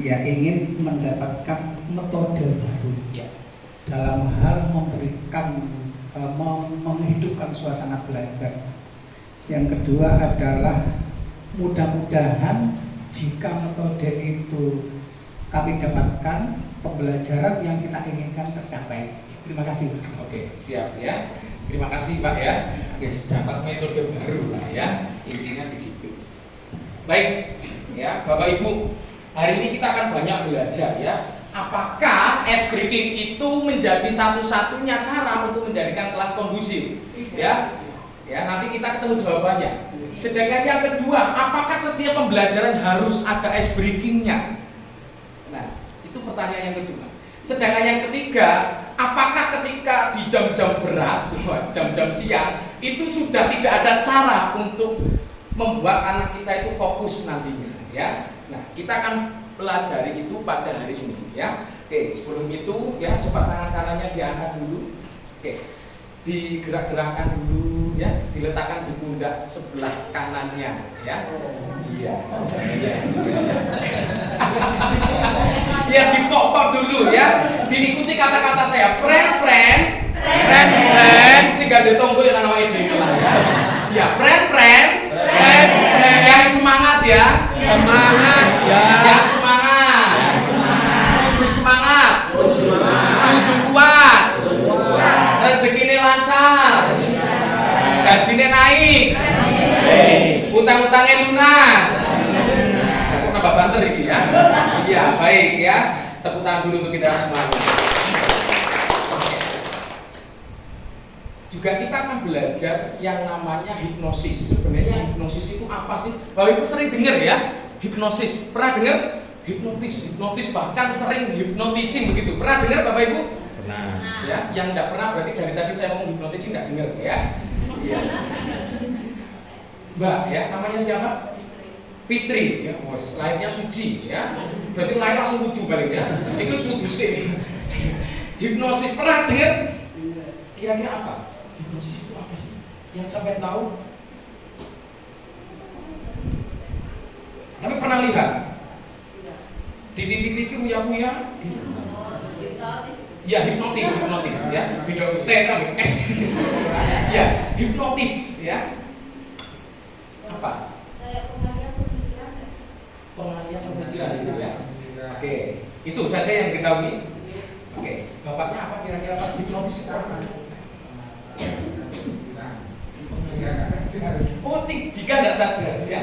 ya ingin mendapatkan metode baru ya, dalam hal memberikan menghidupkan suasana belajar. Yang kedua adalah mudah-mudahan jika metode itu kami dapatkan, pembelajaran yang kita inginkan tercapai. Terima kasih. Oke, siap ya. Terima kasih Pak ya. Yes, dapat metode baru lah ya. Intinya di situ. Baik, ya Bapak Ibu, hari ini kita akan banyak belajar ya. Apakah ice breaking itu menjadi satu-satunya cara untuk menjadikan kelas kondusif? Ya, ya nanti kita ketemu jawabannya. Sedangkan yang kedua, apakah setiap pembelajaran harus ada ice breakingnya? Nah, itu pertanyaan yang kedua. Sedangkan yang ketiga, apakah ketika di jam-jam berat, jam-jam siang, itu sudah tidak ada cara untuk membuat anak kita itu fokus nantinya, ya. Nah, kita akan pelajari itu pada hari ini, ya. Oke, sebelum itu, ya, coba tangan kanannya diangkat dulu. Oke, digerak-gerakkan dulu, ya, diletakkan di pundak sebelah kanannya, ya. Iya. Ya, dipok-pok dulu, ya. Diikuti kata-kata saya, pren, sehingga ditunggu yang namanya dhewe lah, ya. Ya, pren, yang semangat ya. Semangat ya. Yang semangat. Kudu semangat. Kudu kuat. Rezekine lancar. Gajine naik. Utang-utangnya lunas. Tambah banter ini ya. Iya, baik ya. Tepuk tangan dulu untuk kita semuanya. Juga kita akan belajar yang namanya hipnosis. Sebenarnya hipnosis itu apa sih? Bapak Ibu sering dengar ya, hipnosis. Pernah dengar? Hipnotis bahkan sering hypnotizing begitu. Pernah dengar Bapak Ibu? Pernah. Ya, yang tidak pernah berarti dari tadi saya ngomong hypnotizing tidak dengar ya. Iya. Mbak ya, namanya siapa? Fitri ya, bos. Lahirnya suci ya. Berarti lahir langsung wudu balik ya. Itu wudu sih. Hipnosis pernah dengar? Kira-kira apa? Hipnosis itu apa sih? Yang sampai tahu? Tapi pernah lihat? Di TV-TV uya-uya? Ya, hipnotis ya. Beda T sama S. Ya, hipnotis ya. Apa? Pengalihan pemikiran itu ya. Oke, itu saja yang diketahui. Oke, bapaknya apa kira-kira Pak? Hipnotis itu apa? Oh, jika tidak sadar ya.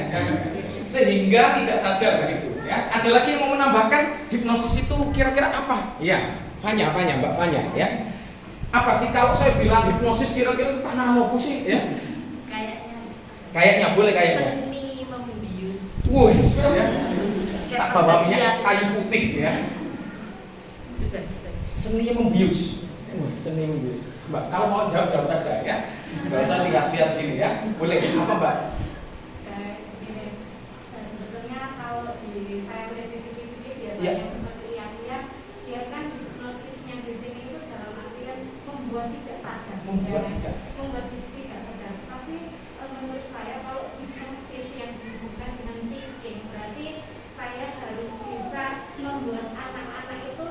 Sehingga tidak sadar begitu ya. Ada lagi yang mau menambahkan hipnosis itu kira-kira apa? Ya, Mbak Fanya ya. Apa sih kalau saya bilang hipnosis kira-kira tanah mau pusing ya? Kayaknya boleh kayaknya. Seni membius. Wush ya. Tak bawahnya kayu putih ya. Seni membius. Seni membius. Mbak, kalau mau jawab saja ya. Nggak usah lihat-lihat gini ya. Boleh apa Mbak? Sebetulnya kalau di saya melihat di TV biasanya Ya. seperti yang dia kan hipnotisnya di sini itu dalam artian membuat tidak sadar. Membuat tidak sadar. Membuat tidak sadar. Tapi menurut saya kalau hipnosis yang dihubungkan dengan thinking berarti saya harus bisa membuat anak-anak itu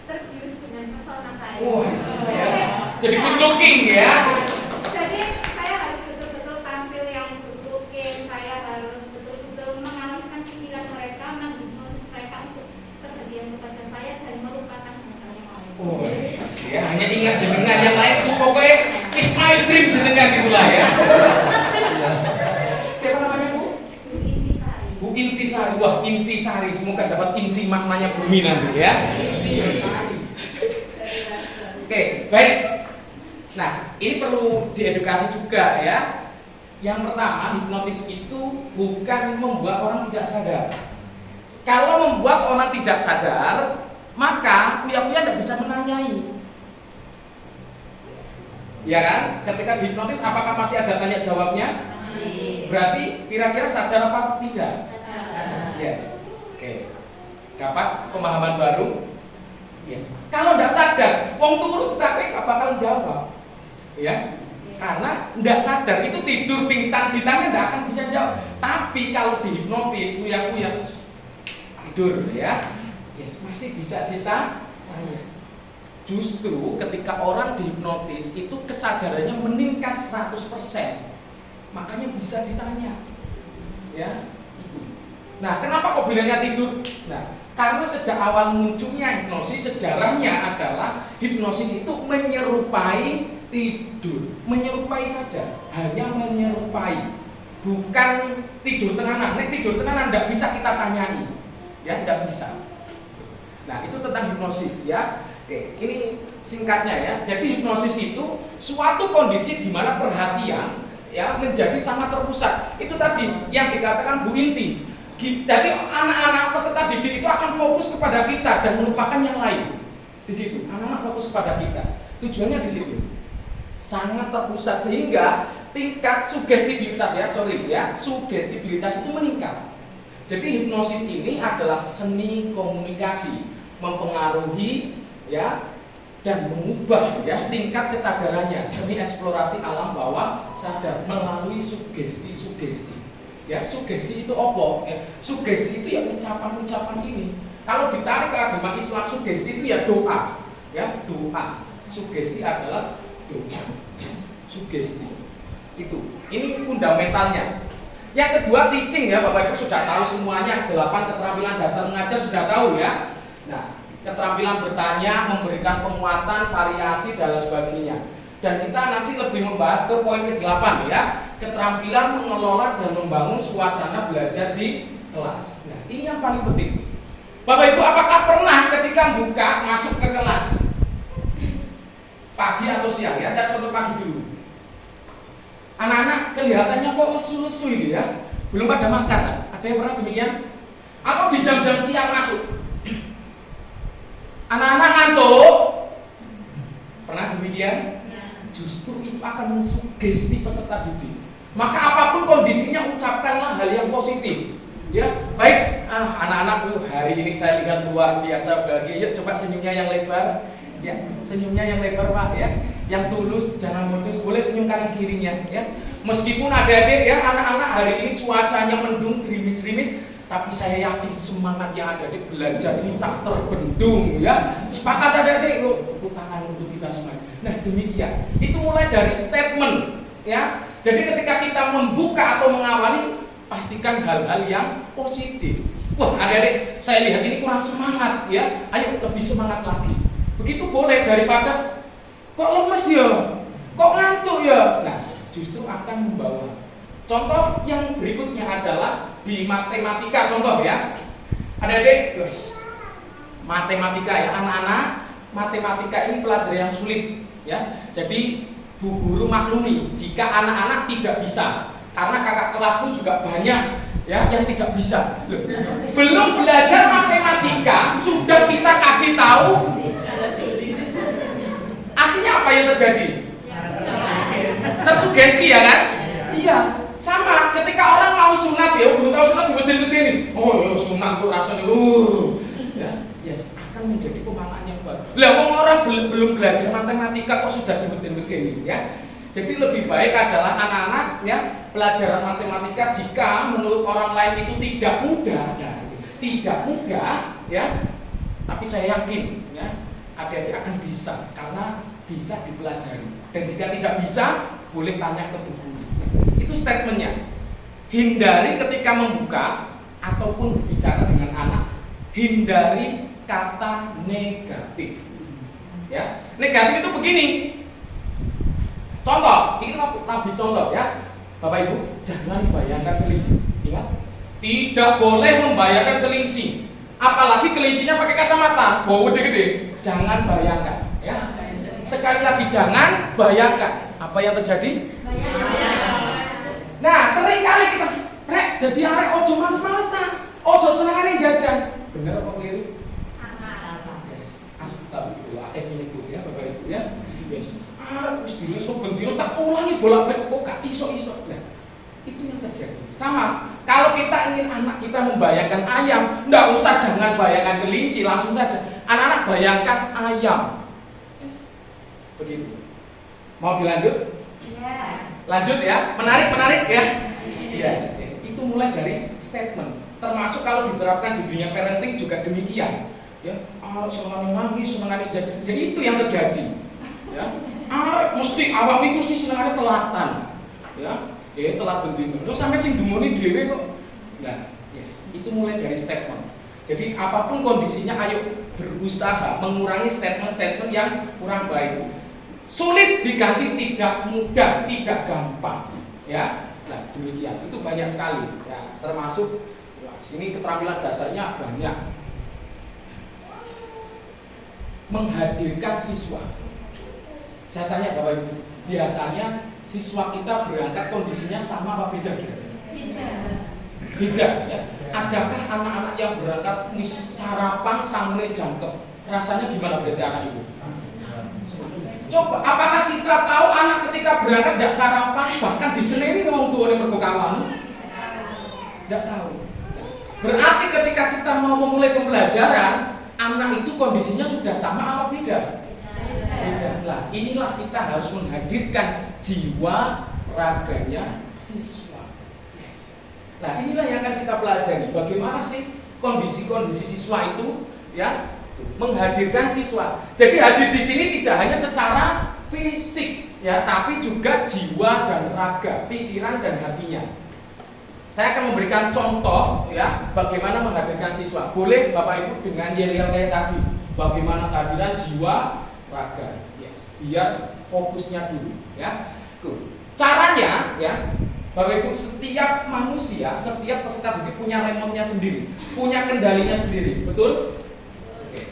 terbius dengan pesona saya. Wah, ya. Jadi good looking ya. Jadi saya harus betul-betul tampil yang good looking, saya harus betul-betul mengalihkan pikiran mereka, menghipnosis mereka untuk terjadian kepada saya dan melupakan hal-hal yang lain. Oh, ya hanya ingat jenengan yang lain terus pokoknya is my dream jenengan gitulah ya. Siapa namanya Bu? Bu Intisari. Bu Intisari. Wah, Intisari. Semoga dapat inti maknanya bumi nanti ya. Oke, baik. Nah, ini perlu diedukasi juga ya. Yang pertama, hipnotis itu bukan membuat orang tidak sadar. Kalau membuat orang tidak sadar, maka uya-uya tidak bisa menanyai. Ya kan? Ketika dihipnotis, apakah masih ada tanya jawabnya? Berarti kira-kira sadar apa tidak? Yes. Oke. Dapat pemahaman baru? Yes. Kalau tidak sadar, wong turu tapi gak bakal jawab. Ya. Karena tidak sadar, itu tidur pingsan ditanya tidak akan bisa jawab. Tapi kalau dihipnotis, uya-uya tidur ya. Yes, masih bisa kita tanya. Justru ketika orang dihipnotis itu kesadarannya meningkat 100%. Makanya bisa ditanya. Ya, itu. Nah, kenapa kok bilangnya tidur? Nah, karena sejak awal munculnya hipnosis, sejarahnya adalah hipnosis itu menyerupai tidur, menyerupai saja, hanya menyerupai, bukan tidur tenanan. Nek tidur tenanan tidak bisa kita tanyai, ya tidak bisa. Nah itu tentang hipnosis ya. Oke, ini singkatnya ya. Jadi hipnosis itu suatu kondisi di mana perhatian ya menjadi sangat terpusat. Itu tadi yang dikatakan Bu Inti. Jadi anak-anak peserta didik itu akan fokus kepada kita dan melupakan yang lain. Di situ, anak-anak fokus kepada kita. Tujuannya di situ. Sangat terpusat sehingga tingkat sugestibilitas sugestibilitas itu meningkat. Jadi hipnosis ini adalah seni komunikasi, mempengaruhi ya dan mengubah ya tingkat kesadarannya, seni eksplorasi alam bawah sadar melalui sugesti-sugesti. Ya, sugesti itu apa? Ya, sugesti itu ya ucapan-ucapan ini. Kalau ditarik ke agama Islam, sugesti itu ya doa. Ya, doa. Sugesti adalah doa. Sugesti. Itu. Ini fundamentalnya. Yang kedua teaching ya, Bapak Ibu sudah tahu semuanya. 8 keterampilan dasar mengajar sudah tahu ya. Nah, keterampilan bertanya, memberikan penguatan, variasi dan lain sebagainya. Dan kita nanti lebih membahas ke poin ke-8 ya. Keterampilan mengelola dan membangun suasana belajar di kelas. Nah, ini yang paling penting. Bapak Ibu, apakah pernah ketika buka masuk ke kelas pagi atau siang ya? Saya contoh pagi dulu. Anak-anak kelihatannya kok lesu-lesu gitu ya. Belum pada makan. Ada yang pernah demikian? Atau di jam-jam siang masuk? Anak-anak ngantuk? Pernah demikian? Justru itu akan mensugesti peserta didik. Maka apapun kondisinya ucapkanlah hal yang positif. Ya, baik. Anak-anak hari ini saya lihat luar biasa bahagia. Yuk coba senyumnya yang lebar. Ya, senyumnya yang lebar Pak ya. Yang tulus, jangan modus. Boleh senyum kanan kirinya ya. Meskipun adik-adik ya, anak-anak hari ini cuacanya mendung, gerimis-gerimis, tapi saya yakin semangat yang adik-adik belajar ini tak terbendung ya. Sepakat adik-adik, yuk tepuk tangan untuk kita semua. Nah demikian, itu mulai dari statement ya. Jadi ketika kita membuka atau mengawali, pastikan hal-hal yang positif. Wah adik-adik, saya lihat ini kurang semangat ya. Ayo lebih semangat lagi. Begitu boleh, daripada kok lemes ya, kok ngantuk ya. Nah justru akan membawa. Contoh yang berikutnya adalah di matematika, contoh ya. Adik-adik, matematika ya, anak-anak, matematika ini pelajaran yang sulit ya. Jadi Bu Guru maklumi jika anak-anak tidak bisa, karena kakak kelasku juga banyak ya yang tidak bisa. Loh, belum belajar matematika sudah kita kasih tahu, akhirnya apa yang terjadi? Tersugesti ya kan? Iya. Sama ketika orang mau sunat ya, belum tahu sunat dibetin-betin. Oh, sunat tuh rasanya ya, yes, akan menjadi pemahaman yang baru. Lah wong orang belum belajar matematika kok sudah dibetin-betin ya. Jadi lebih baik adalah anak-anak ya, pelajaran matematika jika menurut orang lain itu tidak mudah, tidak mudah ya. Tapi saya yakin ya, adik-adik akan bisa karena bisa dipelajari. Dan jika tidak bisa, boleh tanya ke guru. Itu statementnya. Hindari ketika membuka ataupun berbicara dengan anak, hindari kata negatif. Ya, negatif itu begini. Contoh, ini nabi contoh ya, Bapak Ibu, jangan bayangkan kelinci. Ingat, tidak boleh membayangkan kelinci. Apalagi kelincinya pakai kacamata, bau gede-gede. Jangan bayangkan. Ya, sekali lagi jangan bayangkan. Apa yang terjadi? Nah, sering kali kita rek jadi arek ojo males-males ta. Ojo senengane jajan. Bener apa keliru? Yes. Astagfirullah. Ini Bu ya, Bapak Ibu ya. Yes. Wis dileso bendino tak ulangi bolak-balik kok gak iso-iso. Nah, itu yang terjadi. Sama, kalau kita ingin anak kita membayangkan ayam, enggak usah jangan bayangkan kelinci, langsung saja. Anak-anak bayangkan ayam. Yes. Begitu. Mau dilanjut? Ya. Lanjut ya, menarik ya. Yes, itu mulai dari statement. Termasuk kalau diterapkan di dunia parenting juga demikian. Ya, senangane nangis, senangane jajan. Ya itu yang terjadi. Ya, mesti awak iki mesti senengane telatan. Ya, telat bendino. Terus sampai sing dumuni dhewe kok. Nah, yes, itu mulai dari statement. Jadi apapun kondisinya, ayo berusaha mengurangi statement-statement yang kurang baik. Sulit diganti, tidak mudah, tidak gampang. Ya, nah demikian. Itu banyak sekali. Ya, termasuk sini keterampilan dasarnya banyak. Menghadirkan siswa. Saya tanya Bapak Ibu, biasanya siswa kita berangkat kondisinya sama apa beda? Beda ya. Adakah anak-anak yang berangkat sarapan sampai jangkep? Rasanya gimana berarti anak ibu? Coba, apakah kita tahu anak ketika berangkat tidak sarapan bahkan diseneni orang tua yang berkokawan? Tidak tahu. Berarti ketika kita mau memulai pembelajaran, anak itu kondisinya sudah sama apa beda? Beda. Nah, inilah kita harus menghadirkan jiwa raganya siswa. Yes. Nah, inilah yang akan kita pelajari. Bagaimana sih kondisi-kondisi siswa itu, ya, menghadirkan siswa. Jadi hadir di sini tidak hanya secara fisik, ya, tapi juga jiwa dan raga, pikiran dan hatinya. Saya akan memberikan contoh, ya, bagaimana menghadirkan siswa. Boleh Bapak Ibu dengan yel-yel kayak tadi. Bagaimana kehadiran jiwa raga, yes. Biar fokusnya dulu, ya. Tuh. Caranya, ya, Bapak Ibu, setiap manusia, setiap peserta didik punya remote-nya sendiri, punya kendalinya sendiri, betul? Oke.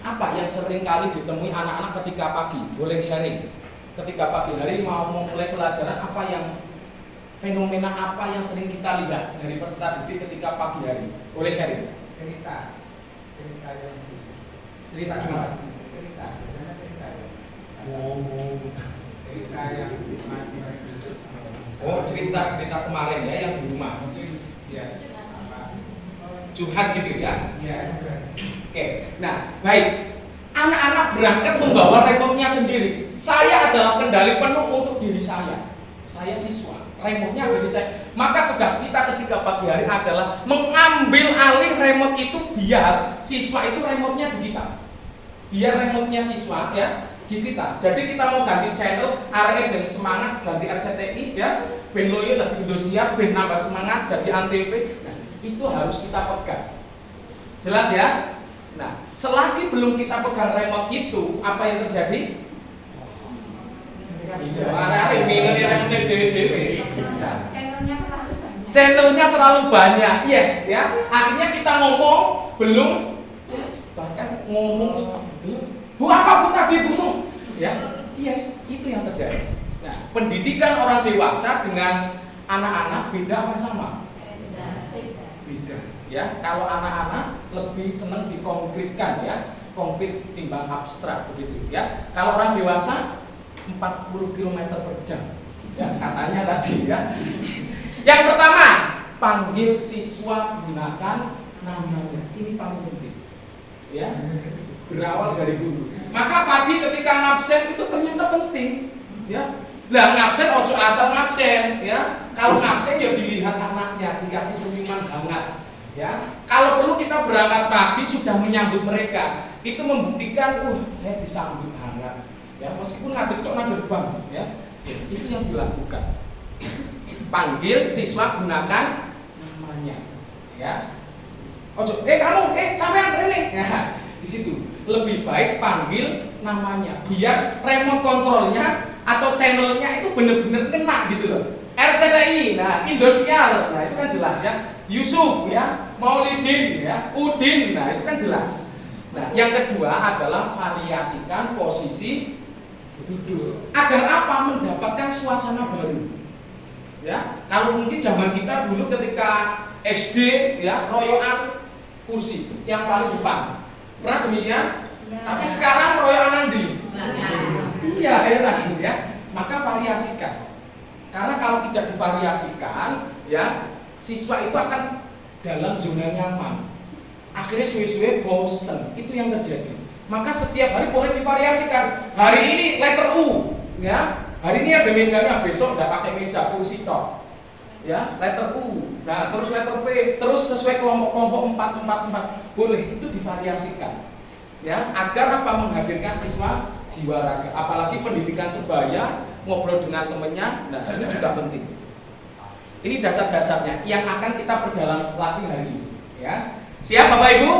Apa yang sering kali ditemui anak-anak ketika pagi? Boleh sharing. Ketika pagi hari mau memulai pelajaran, apa yang fenomena apa yang sering kita lihat dari peserta didik ketika pagi hari? Boleh sharing? Cerita yang Cerita gimana? Cerita kemarin ya yang di rumah. Curhat gitu ya? Oke, nah baik. Anak-anak berangkat membawa remote-nya sendiri. Saya adalah kendali penuh untuk diri saya. Saya siswa, remote-nya ada di saya. Maka tugas kita ketika pagi hari adalah mengambil alih remote itu biar siswa itu remote-nya di kita. Biar remote-nya siswa ya di kita. Jadi kita mau ganti channel, arek ben semangat ganti RCTI ya, ben loyo dadi Indosiar, ben nambah semangat dadi Antv. Nah, itu harus kita pegang. Jelas ya? Nah, selagi belum kita pegang remote itu, apa yang terjadi? Channelnya terlalu banyak, yes ya. Akhirnya kita ngomong belum, bahkan ngomong bu apa bu tadi bu, ya, yes itu yang terjadi. Nah, pendidikan orang dewasa dengan anak-anak beda apa sama? Beda. Ya, kalau anak-anak lebih senang dikonkretkan ya, konkret timbang abstrak begitu ya. Kalau orang dewasa 40 km per jam ya katanya tadi ya. Yang pertama, panggil siswa gunakan namanya. Ini paling penting ya, berawal dari dulu. Maka pagi ketika ngabsen itu ternyata penting ya. Lah ngabsen ojo asal ngabsen ya. Kalau ngabsen ya dilihat anaknya, dikasih senyuman hangat ya. Kalau perlu kita berangkat pagi sudah menyambut mereka. Itu membuktikan saya disambut hangat. Ya, meskipun ngadeg bang, ya, yes, itu yang dilakukan. Panggil siswa gunakan namanya, ya. Ojo, kamu, sampean ini, ya, di situ lebih baik panggil namanya, biar remote kontrolnya atau channelnya itu benar-benar kena gitu loh. RCTI, nah Indosiar, nah itu kan jelas ya. Yusuf, ya, Maulidin, ya, Udin, nah itu kan jelas. Nah, yang kedua adalah variasikan posisi duduk agar apa? Mendapatkan suasana baru ya. Kalau mungkin zaman kita dulu ketika SD ya, royoan kursi yang paling depan, pernah demikian? Tapi sekarang royoan nanti iya heran ya. Maka variasikan, karena kalau tidak divariasikan ya, siswa itu akan dalam zona nyaman, akhirnya suwe-suwe bosen. Itu yang terjadi. Maka setiap hari boleh divariasikan. Hari ini letter U, ya. Hari ini ada mejanya, besok udah pakai meja kursi tok. ya, letter U, nah terus letter V, terus sesuai kelompok-kelompok 4 boleh, itu divariasikan, ya, agar apa, menghadirkan siswa jiwa raga, apalagi pendidikan sebaya, ngobrol dengan temennya, nah ini juga penting. Ini dasar-dasarnya yang akan kita perdalam latih hari ini, ya. Siap Bapak Ibu?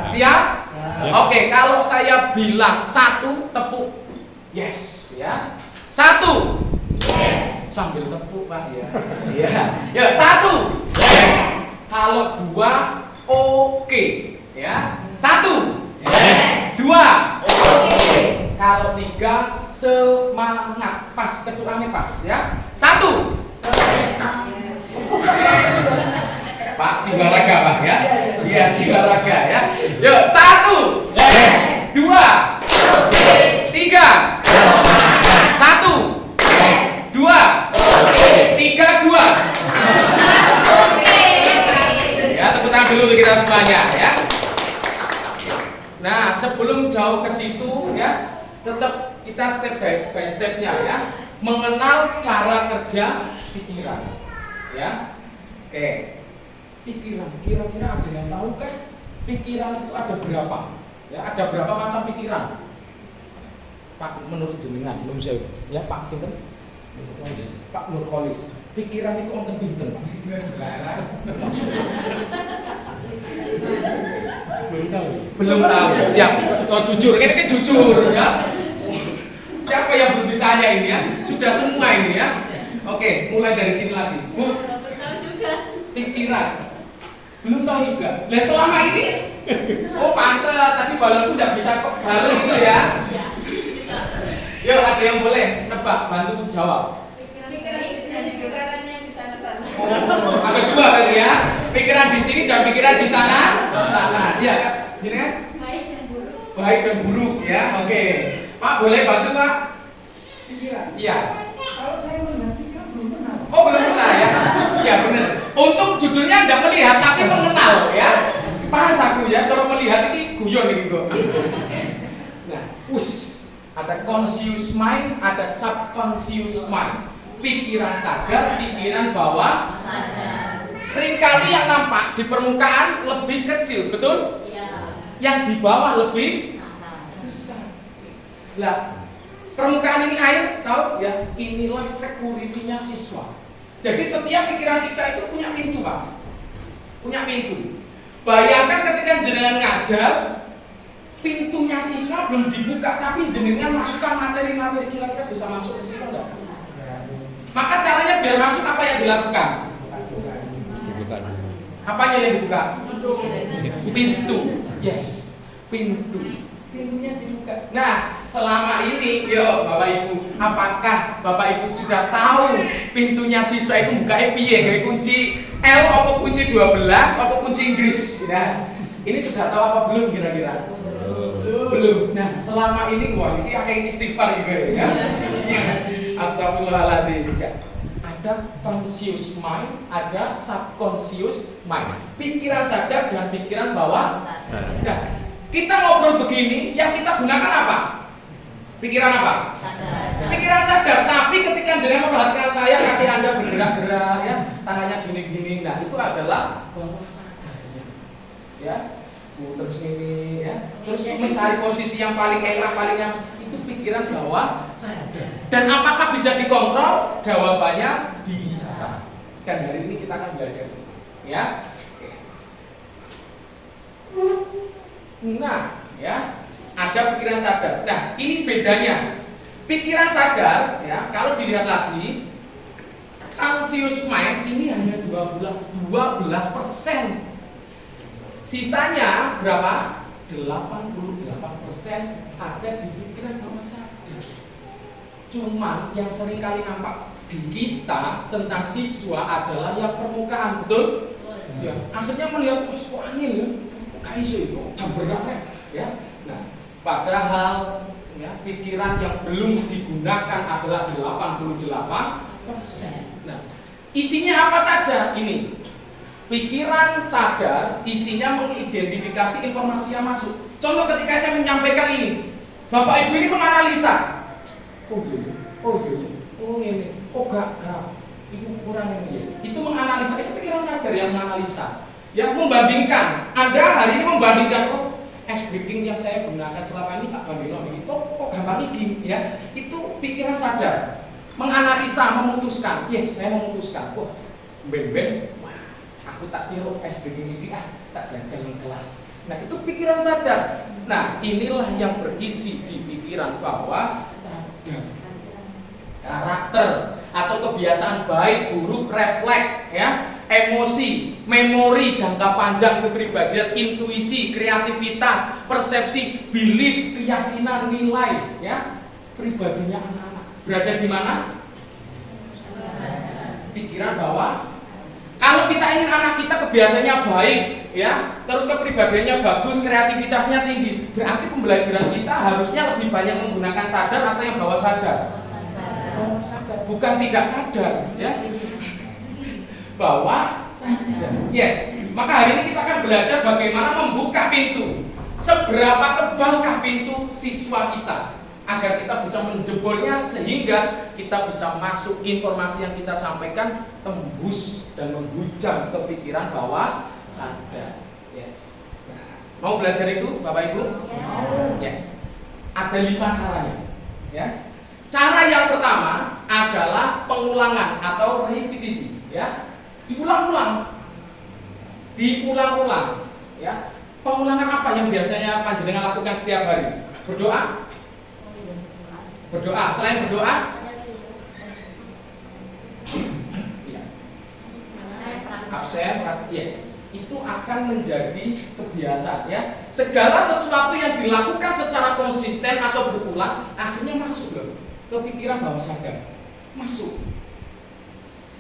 Siap? Oke, kalau saya bilang 1, tepuk. Yes, ya. 1. Yes. Sambil tepuk Pak ya. Iya. Ya, 1. Yes. Kalau 2, oke. Ya. 1. Yes. 2. Oke. Kalau 3, semangat. Pas, ketukannya pas ya. 1. Pak, jiwa raga Pak ya. Iya, jiwa raga ya. Yuk, 1. Yes. 2. 3. 1. 2. 3, 2. Ya, tepuk tangan dulu untuk kita semuanya ya. Nah, sebelum jauh ke situ ya, tetap kita step by stepnya ya, mengenal cara kerja pikiran ya. Oke, pikiran, kira-kira ada yang tahu kan pikiran itu ada berapa ya, ada berapa macam pikiran Pak menurut jenengan, menurut saya ya Pak Sinten, Pak Nurholis, pikiran itu wonten pinten Pak? Belum tahu. Siap. Oh, jujur, ini kan jujur ya. Siapa yang belum ditanya ini ya? Sudah semua ini ya. Oke, mulai dari sini lagi. Bu, pikiran. Belum tahu juga. Nah, selama ini oh pantas, tadi balon itu tidak bisa kok bareng itu ya. Yuk, ada yang boleh nebak, bantu jawab. Oh, ada dua tadi ya. Pikiran di sini dan pikiran di sana. Sana. Iya, Kak. Gini kan? Baik dan buruk. Baik dan buruk ya. Oke. Pak, boleh bantu, Pak? Pikiran. Iya. Kalau saya melihat pikiran belum pernah. Oh, belum pernah ya? Iya, benar. Untuk judulnya Anda melihat tapi mengenal ya. Pas aku ya, cara melihat ini guyon nih kok. Nah, ada conscious mind, ada subconscious mind. Pikiran sadar, pikiran bawah sadar. Seringkali yang nampak di permukaan lebih kecil, betul? Iya. Yang di bawah lebih besar. Lah, permukaan ini air, tahu ya? Inilah security-nya siswa. Jadi setiap pikiran kita itu punya pintu, Pak. Punya pintu. Bayangkan ketika jenengan ngajar, pintunya siswa belum dibuka, tapi jenengan masukkan materi-materi, kira-kira bisa masuk ke siswa enggak? Maka caranya biar masuk apa yang dilakukan? Apanya yang dibuka? Pintu. Yes, pintu. Pintunya dibuka. Nah, selama ini, yo Bapak Ibu, apakah Bapak Ibu sudah tahu pintunya siswa itu buka piye? Gawe kunci L apa kunci 12 apa kunci Inggris? Nah, ini sudah tahu apa belum kira-kira? Belum. Nah, selama ini wah ini akhirnya istighfar juga ya. Astagfirullahaladzim ya. Ada conscious mind, ada subconscious mind. Pikiran sadar dan pikiran bawah sadar. Nah, kita ngobrol begini, yang kita gunakan apa? Pikiran apa? Sadar. Pikiran sadar. Tapi ketika jenengan memperhatikan saya, kaki Anda bergerak-gerak, ya, tangannya gini-gini. Nah, itu adalah bawah sadarnya. Ya, terus ini, ya, terus mencari posisi yang paling enak, paling yang itu pikiran bawah sadar. Dan apakah bisa dikontrol? Jawabannya bisa. Dan hari ini kita akan belajar, ya. Nah, ya, ada pikiran sadar. Nah, ini bedanya. Pikiran sadar, ya, kalau dilihat lagi, conscious mind ini hanya 12%. Sisanya berapa? 88% ada di pikiran bawah sadar. Cuma yang sering kali nampak di kita tentang siswa adalah yang permukaan, betul? Ya, akhirnya melihat kok angin ya. Kaiso itu jam berapa ya? Nah, padahal ya, pikiran yang belum digunakan adalah 88%. Nah, isinya apa saja ini? Pikiran sadar isinya mengidentifikasi informasi yang masuk. Contoh ketika saya menyampaikan ini, Bapak Ibu ini menganalisa. Oh iya, oh iya, oh ini, oh gak. Itu kurang yes. Itu menganalisa, itu pikiran sadar yang menganalisa. Yang membandingkan, Anda hari ini membandingkan, oh es breaking yang saya gunakan selama ini tak banding begini, kok gampang ini ya. Itu pikiran sadar, menganalisa, memutuskan. Yes, saya memutuskan. Wah, ben-ben, wah, aku tak tiru es breaking ini, tak jajan di kelas. Nah, itu pikiran sadar. Nah, inilah yang berisi di pikiran bawah sadar. Karakter atau kebiasaan baik, buruk, refleks, ya, emosi, memori jangka panjang, kepribadian, intuisi, kreativitas, persepsi, belief, keyakinan, nilai, ya, pribadinya anak-anak berada di mana? Pikiran bawah. Kalau kita ingin anak kita kebiasaannya baik, ya, terus kepribadiannya bagus, kreativitasnya tinggi, berarti pembelajaran kita harusnya lebih banyak menggunakan sadar atau yang bawah sadar? Sadar. Bukan tidak sadar, ya. Bawah sadar. Yes. Maka hari ini kita akan belajar bagaimana membuka pintu. Seberapa tebalkah pintu siswa kita agar kita bisa menjebolnya sehingga kita bisa masuk informasi yang kita sampaikan tembus dan menghujam ke pikiran bawah sadar. Yes. Nah, mau belajar itu, Bapak Ibu? Yes. Ada 5 caranya. Ya. Cara yang pertama adalah pengulangan atau repetisi, ya. Diulang-ulang. Ya. Pengulangan apa yang biasanya panjenengan lakukan setiap hari? Berdoa? Berdoa. Selain berdoa? Ya. Absen, yes. Itu akan menjadi kebiasaan, ya. Segala sesuatu yang dilakukan secara konsisten atau berulang akhirnya masuk loh ke pikiran bawah sadar, masuk.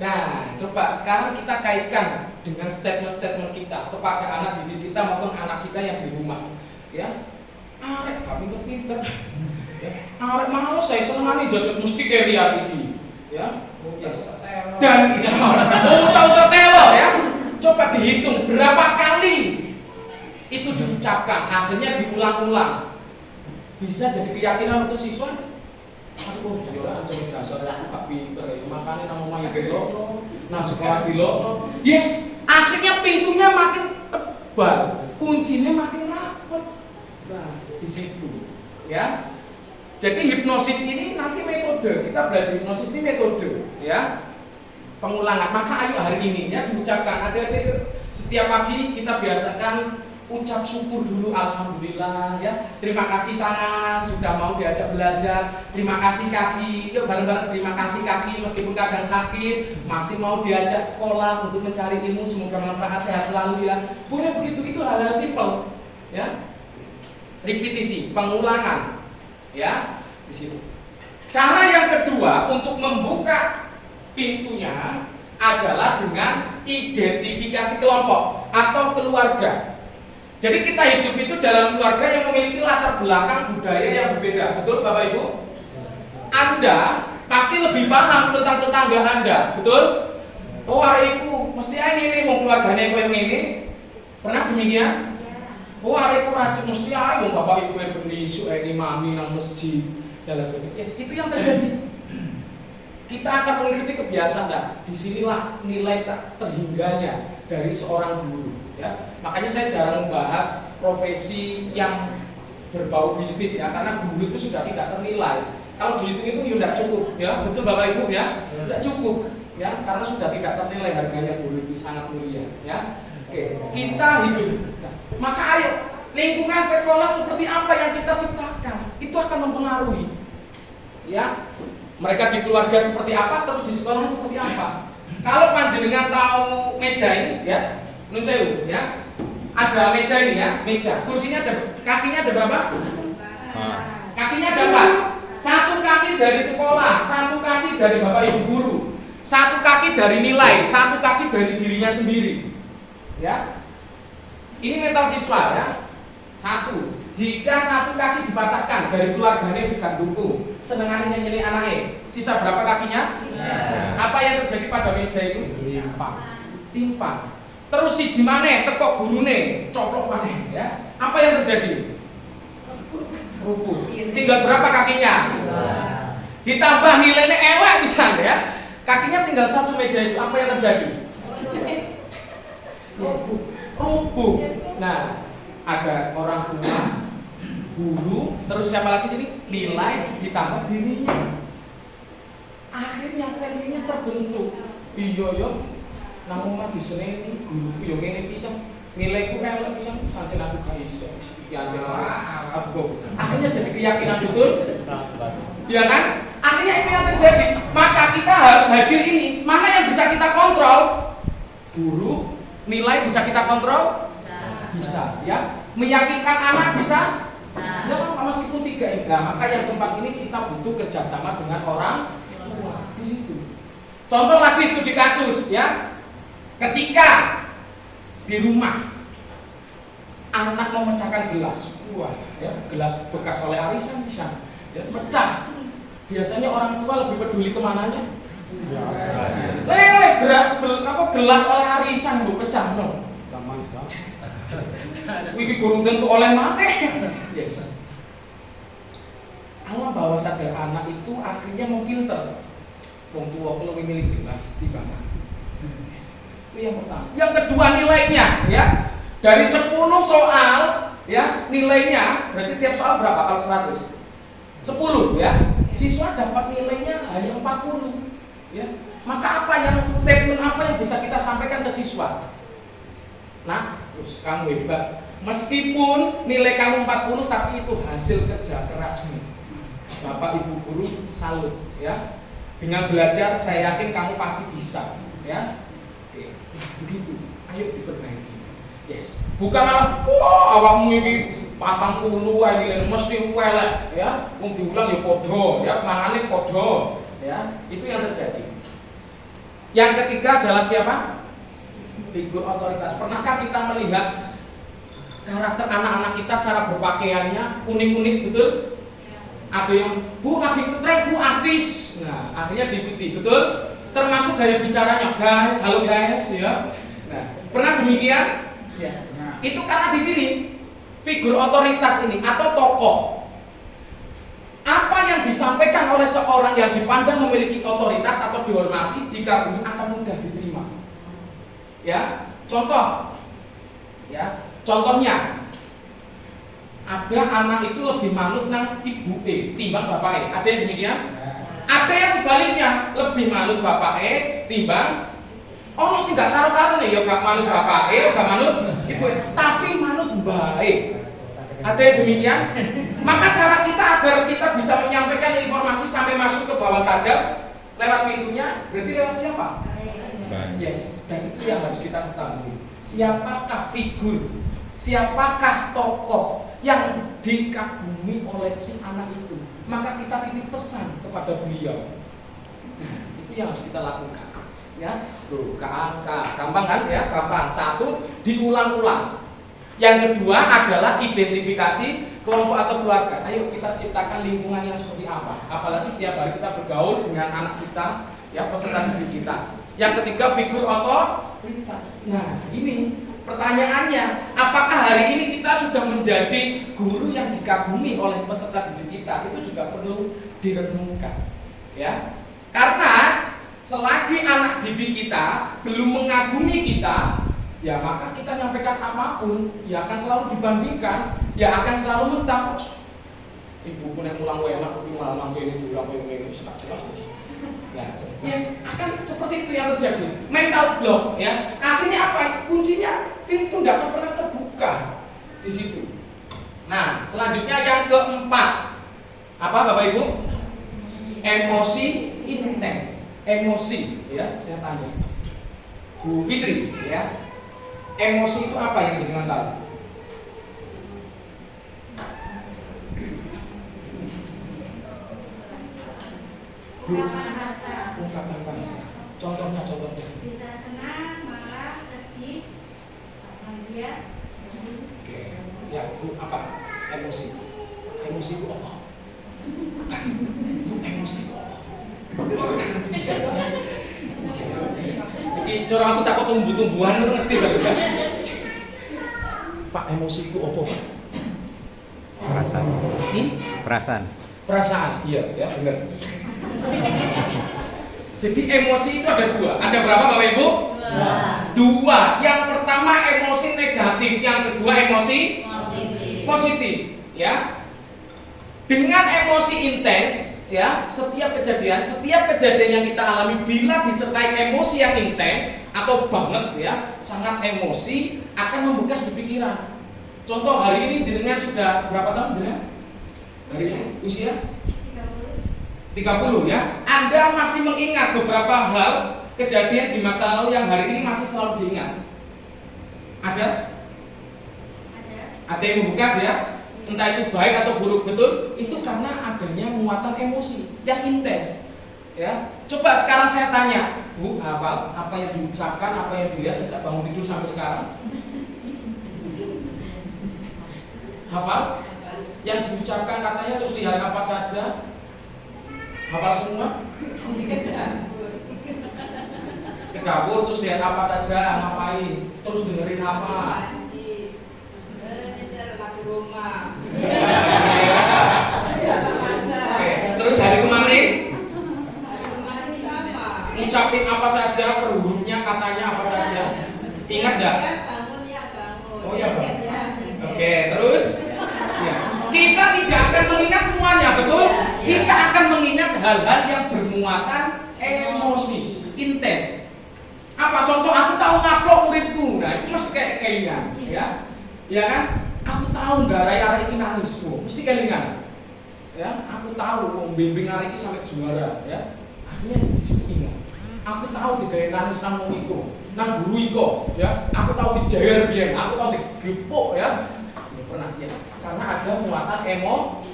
Nah, coba sekarang kita kaitkan dengan statement-statement kita kepada anak didik kita maupun anak kita yang di rumah, ya. Arek gak pinter-pinter, ya. Arek malas saya senengane jajak mesti kayak reality, ya. Yes. Dan tahu telo, ya. Coba dihitung berapa kali itu diucapkan, akhirnya diulang-ulang. Bisa jadi keyakinan untuk siswa. Aku ya anjing dasar aku gak pinter ya, makanya nang omah gelok, nang sekolah gelok. Yes, akhirnya pintunya makin tebal, kuncinya makin rapat. Nah, di situ, ya. Jadi hipnosis ini nanti metode, kita belajar hipnosis ini metode, ya. Pengulangan. Maka ayo hari ini ya diucapkan. Adik-adik setiap pagi kita biasakan ucap syukur dulu, alhamdulillah, ya. Terima kasih tangan sudah mau diajak belajar. Terima kasih kaki, yuk bareng-bareng terima kasih kaki meskipun kadang sakit masih mau diajak sekolah untuk mencari ilmu, semoga manfaat, sehat selalu, ya. Boleh begitu, itu hal-hal simpel, ya. Repetisi, pengulangan, ya, di situ. Cara yang kedua untuk membuka pintunya adalah dengan identifikasi kelompok atau keluarga. Jadi kita hidup itu dalam keluarga yang memiliki latar belakang budaya yang berbeda. Betul Bapak Ibu? Anda pasti lebih paham tentang tetangga Anda. Betul? Oh hariku mesti ini mau keluarganya yang ini. Pernah demikian? Oh hariku racun mesti ayo Bapak Ibu yang benisu ini mami nang masjid. Dalam yes, itu yang terjadi. Kita akan mengikuti kebiasaan. Disinilah nilai terhingganya dari seorang guru. Ya, makanya saya jarang membahas profesi yang berbau bisnis, ya, karena guru itu sudah tidak ternilai. Kalau dihitung itu tidak cukup, ya, betul Bapak Ibu, ya, tidak cukup, ya, karena sudah tidak ternilai harganya guru itu sangat mulia, ya. Oke, kita hidup. Nah, maka ayo lingkungan sekolah seperti apa yang kita ciptakan itu akan mempengaruhi, ya. Mereka di keluarga seperti apa, terus di sekolah seperti apa. Kalau panjenengan tahu meja ini, ya. Nun sewu, ya. Ada meja ini, ya, meja. Kursinya ada, kakinya ada berapa? Kakinya ada 4. 1 kaki dari sekolah, 1 kaki dari Bapak Ibu guru, 1 kaki dari nilai, 1 kaki dari dirinya sendiri. Ya. Ini mental siswa, ya. 1. Jika 1 kaki dipatahkan dari keluarganya bisa dukung, senengannya nyanyi anaknya, sisa berapa kakinya? Apa yang terjadi pada meja itu? Timpang. Terus si jimane tekok gurune coplok maneh, ya. Apa yang terjadi? Rubuh. Tinggal berapa kakinya? Ditambah nilainya elek pisan, ya. kakinya tinggal satu meja itu, apa yang terjadi? Yes. Rubuh. Nah, ada orang tua, guru, terus siapa lagi sini? Nilai ditambah dirinya. Akhirnya value-nya terbentuk. Iya ya. Nang omah diseneni guruku yo ngene pisan. Nilaiku elek pisan, sajen aku gak iso. Iki anjir aku. Akhirnya jadi keyakinan betul. Ya kan? Akhirnya itu yang terjadi. Maka kita harus hadir ini. Mana yang bisa kita kontrol? Guru, nilai bisa kita kontrol? Bisa, ya. Meyakinkan anak bisa? Bisa. Nah, meskipun 3 ini. Nah, maka yang tempat ini kita butuh kerjasama dengan orang tua di situ. Contoh lagi studi kasus, ya. Ketika di rumah anak memecahkan gelas, wah, ya, gelas bekas oleh arisan bisa, ya, pecah. Biasanya orang tua lebih peduli kemananya? Gelas oleh arisan bu pecah, no. Wiki kurung tentu oleh mana? Yes. Allah bahwa sadar anak itu akhirnya memfilter. Wong tua kalau memiliki gelas di mana? Itu yang pertama. Yang kedua nilainya, ya. Dari 10 soal, ya, nilainya berarti tiap soal berapa kalau 100? 10, ya. Siswa dapat nilainya hanya 40, ya. Maka apa yang statement apa yang bisa kita sampaikan ke siswa? Nah, terus kamu hebat. Meskipun nilai kamu 40 tapi itu hasil kerja kerasmu. Bapak Ibu guru salut, ya. Dengan belajar saya yakin kamu pasti bisa, ya. Oke, begitu. Ayo diperbaiki. Yes. Bukan malah awakmu iki 40 ae nilai mesti elek, ya. Wong diulang ya padha, ya, mangane padha, ya. Itu yang terjadi. Yang ketiga adalah siapa? Figur otoritas. Pernahkah kita melihat karakter anak-anak kita, cara berpakaiannya unik-unik, betul? Ada yang bu lagi ngetrend, bu artis. Nah, akhirnya diikuti, betul? Termasuk gaya bicaranya, guys, halo guys, ya. Nah, pernah demikian? Yes. Nah, itu karena di sini figur otoritas ini atau tokoh. Apa yang disampaikan oleh seorang yang dipandang memiliki otoritas atau dihormati, dikagumi akan mudah diterima. Ya, contoh. Ya, contohnya ada anak itu lebih manut nang ibu timbang bapak. Ada yang demikian? Ada yang sebaliknya lebih manut bapak timbang sih nggak karo-karo nih ya gak manut bapak gak manut ibu, tapi manut baik. Ada yang demikian? Maka cara kita agar kita bisa menyampaikan informasi sampai masuk ke bawah sadar lewat pintunya, berarti lewat siapa? Yes, dan itu yang harus kita ketahui. Siapakah figur, siapakah tokoh yang dikagumi oleh si anak itu? Maka kita titip pesan kepada beliau. Nah, itu yang harus kita lakukan. Ya, gampang kan? Ya, gampang. 1, diulang-ulang. Yang kedua adalah identifikasi kelompok atau keluarga. Ayo kita ciptakan lingkungan yang seperti apa. Apalagi setiap hari kita bergaul dengan anak kita, ya, peserta didik kita. Yang ketiga figur otoritas. Nah, ini pertanyaannya, apakah hari ini kita sudah menjadi guru yang dikagumi oleh peserta didik kita? Itu juga perlu direnungkan, ya. Karena selagi anak didik kita belum mengagumi kita, ya maka kita nyampaikan apapun, ya akan selalu dibandingkan, ya akan selalu mentang. Ibu pun yang ulang enak, tapi malah nanti ini diulang ini sudah jelas. Ya, yes, akan seperti itu yang terjadi. Mental block, ya. Akhirnya apa? Kuncinya pintu tidak akan pernah terbuka di situ. Nah, selanjutnya yang keempat, apa Bapak Ibu? Emosi intens. Emosi, ya. Saya tanya, Bu Fitri, ya. Emosi itu apa yang jenengan tahu? Ungkapan rasa. Contohnya. Bisa senang, marah, sedih, bahagia. Oke. Ya, Bu, apa? Emosi. Emosi itu apa? Bu, emosi itu apa? Jadi cara aku takut tumbuh-tumbuhan ngerti kan? Pak, emosi itu apa, Pak? Perasaan. Perasaan, iya, ya benar. Jadi emosi itu ada dua. Ada berapa Bapak Ibu? Dua. Yang pertama emosi negatif, yang kedua emosi positif. Ya. Dengan emosi intens, ya, setiap kejadian yang kita alami bila disertai emosi yang intens atau banget, ya, sangat emosi akan membekas di pikiran. Contoh hari ini jenengan sudah berapa tahun jenengan? Hari ini usia 30 ya. Anda masih mengingat beberapa hal kejadian di masa lalu yang hari ini masih selalu diingat. Ada? Ada yang membekas ya? Entah itu baik atau buruk, betul? Itu karena adanya muatan emosi yang intens. Ya. Coba sekarang saya tanya, Bu, hafal apa yang diucapkan, apa yang dilihat sejak bangun tidur sampai sekarang? Hafal? Yang diucapkan katanya terus lihat apa saja? Hafal semua? Ke dapur terus lihat apa saja, ngapain? Terus dengerin apa? Oke, terus hari kemarin? Ngucapin apa saja, per hurufnya, katanya apa saja? Ingat enggak? Oh ya, Bang. Oke, terus? Ya. Kita tidak akan mengingat semuanya, betul? Kita akan mengingat hal-hal yang bermuatan emosi, intens. Apa contoh? Aku tahu ngaplok muridku. Nah, itu mesti kayak kelingan, ya. Ya kan? Aku tahu nggak arek iki nangis, Bu. Mesti kelingan. Ya, aku tahu bimbing arek iki sampai juara, ya. Akhirnya disitu ingat. Aku tahu digaya nangis nang wong iku, nang guru iko, ya. Aku tahu dijajar biyen, aku tahu digepuk, ya. Ya pernah ya. Karena ada muatan emosi.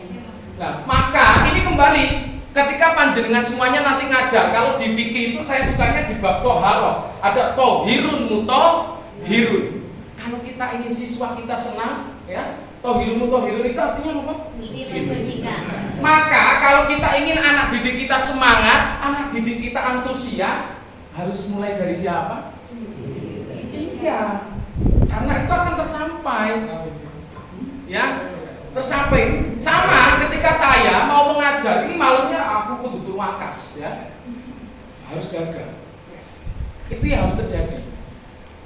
Nah, maka ini kembali ketika panjenengan semuanya nanti ngajar. Kalau di fikih itu saya sukanya di bab toharo. Ada tohirun mutohirun. Kalau kita ingin siswa kita senang, ya, tohirun mutohirun itu artinya apa? Maka kalau kita ingin anak didik kita semangat, anak didik kita antusias, harus mulai dari siapa? Iya, karena itu akan tersampai. Ya, tersampai. Sama ketika saya mau mengajar, ini malamnya aku kudu turu wakas, ya. Harus jaga. Itu yang harus terjadi.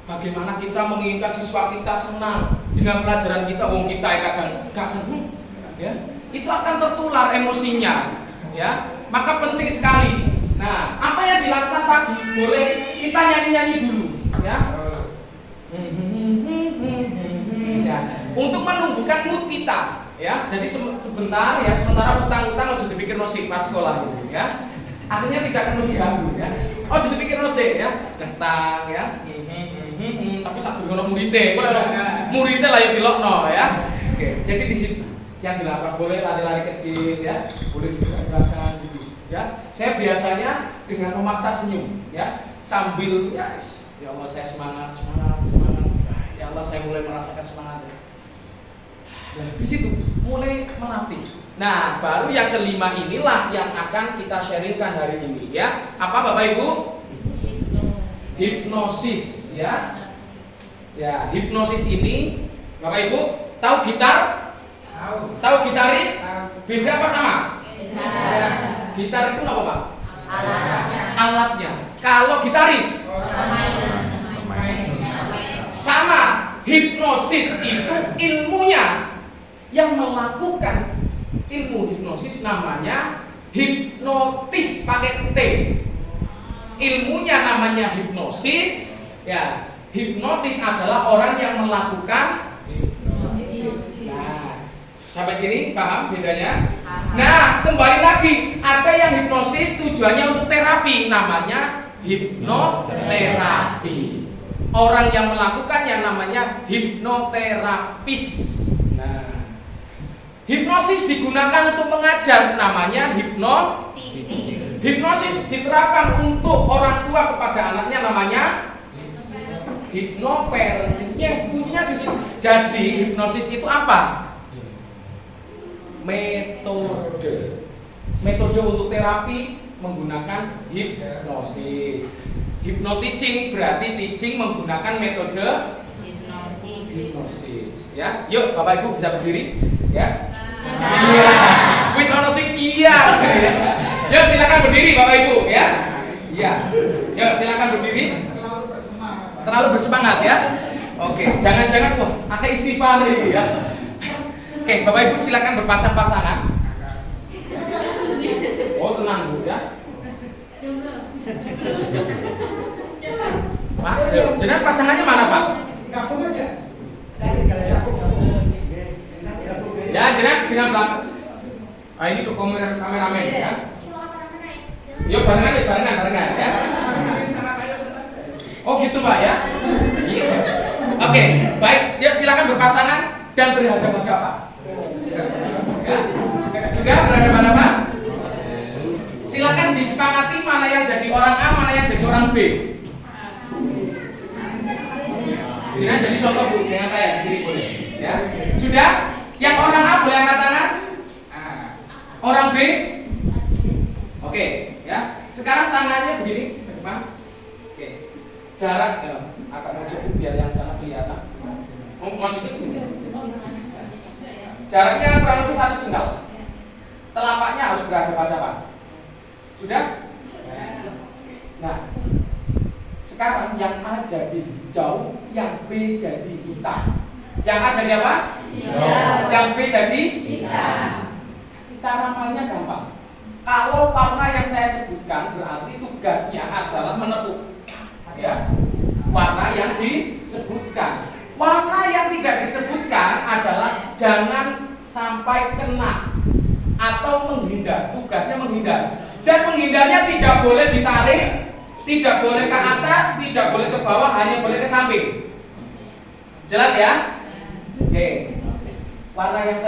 Bagaimana kita menginginkan siswa kita senang dengan pelajaran kita, wong kita kadang gak senang, ya. Itu akan tertular emosinya, ya. Maka penting sekali. Nah, apa yang dilakukan pagi? Boleh kita nyanyi-nyanyi dulu, ya. Ya, untuk menumbuhkan mood kita, ya. Jadi sebentar ya, sementara utang-utang harus dipikir musik pas sekolah itu, ya. Akhirnya tidak akan mengganggu, ya. Oh, jadi pikir musik, ya. Datang, ya. Tapi satu ngono muridé, boleh muridé lah yang dilokno, ya. Oke, jadi di situ yang dilakukan boleh lari-lari kecil, ya. Boleh digerak-gerakan gitu, ya. Saya biasanya dengan memaksa senyum, ya. Sambil ya Allah saya semangat. Ya Allah saya mulai merasakan semangat. Nah, di situ mulai melatih. Nah, baru yang kelima inilah yang akan kita sharingkan hari ini, ya. Apa Bapak Ibu? Hipnosis, ya. Ya, hipnosis ini Bapak Ibu tahu gitar? Tahu gitaris? Beda apa sama? Beda. Gitar itu apa, Pak? Alatnya. Kalau gitaris? Sama, hipnosis itu ilmunya. Yang melakukan ilmu hipnosis namanya hipnotis pakai T. Ilmunya namanya hipnosis. Ya, hipnotis adalah orang yang melakukan hipnosis. Nah, sampai sini paham bedanya? Nah, kembali lagi, ada yang hipnosis tujuannya untuk terapi, namanya hipnoterapi. Orang yang melakukan yang namanya hipnoterapis. Nah, hipnosis digunakan untuk mengajar, namanya hipnosis diterapkan untuk orang tua kepada anaknya, namanya hipnoparenting. Yes, kuncinya di sini. Jadi hipnosis itu apa? Metode untuk terapi menggunakan hipnosis. Hypno-teaching berarti teaching menggunakan metode hipnosis. Ya, yuk Bapak Ibu bisa berdiri, ya. Iya. Wis ono sing iya. Yuk silakan berdiri Bapak Ibu, ya. Iya. Yuk silakan berdiri. Terlalu bersemangat. Terlalu bersemangat ya. Oke, jangan-jangan wah, ada istighfar ini ya. Oke, Bapak Ibu silakan berpasang-pasangan. Oh, tenang Bu ya. Pak, jenengan pasangannya mana Pak? Gabung aja. Cari gabung. Ya, jenengan dengan belakang. Ah ini tuh kameramen ya. Yuk barengan ya. Oh gitu Pak ya. Iya. Oke, baik. Yuk silakan berpasangan dan berhadapan-hadapan. Ya. Sudah berhadapan-hadapan? Silakan disepakati mana yang jadi orang A, mana yang jadi orang B. Ini jadi contoh Bu dengan saya sendiri boleh. Ya. Sudah? Yang orang A boleh angkat tangan? Orang B? Oke, ya. Sekarang tangannya begini ke depan. Oke. Jarak ya, agak mau cukup biar yang sana kelihatan. Oh, maksudnya ke sini. Jaraknya kurang lebih 1 jengkal. Telapaknya harus berhadapan-hadapan. Sudah? Nah, sekarang yang A jadi hijau, yang B jadi hitam. Yang A jadi apa? Hijau. Yang B jadi hitam. Cara mainnya gampang. Kalau warna yang saya sebutkan berarti tugasnya adalah menepuk. Ya, warna yang disebutkan. Warna yang tidak disebutkan adalah jangan sampai kena atau menghindar. Tugasnya menghindar. Dan menghindarnya tidak boleh ditarik, tidak boleh ke atas, tidak boleh ke bawah, hanya boleh ke samping. Jelas ya? Oke. Warna yang saya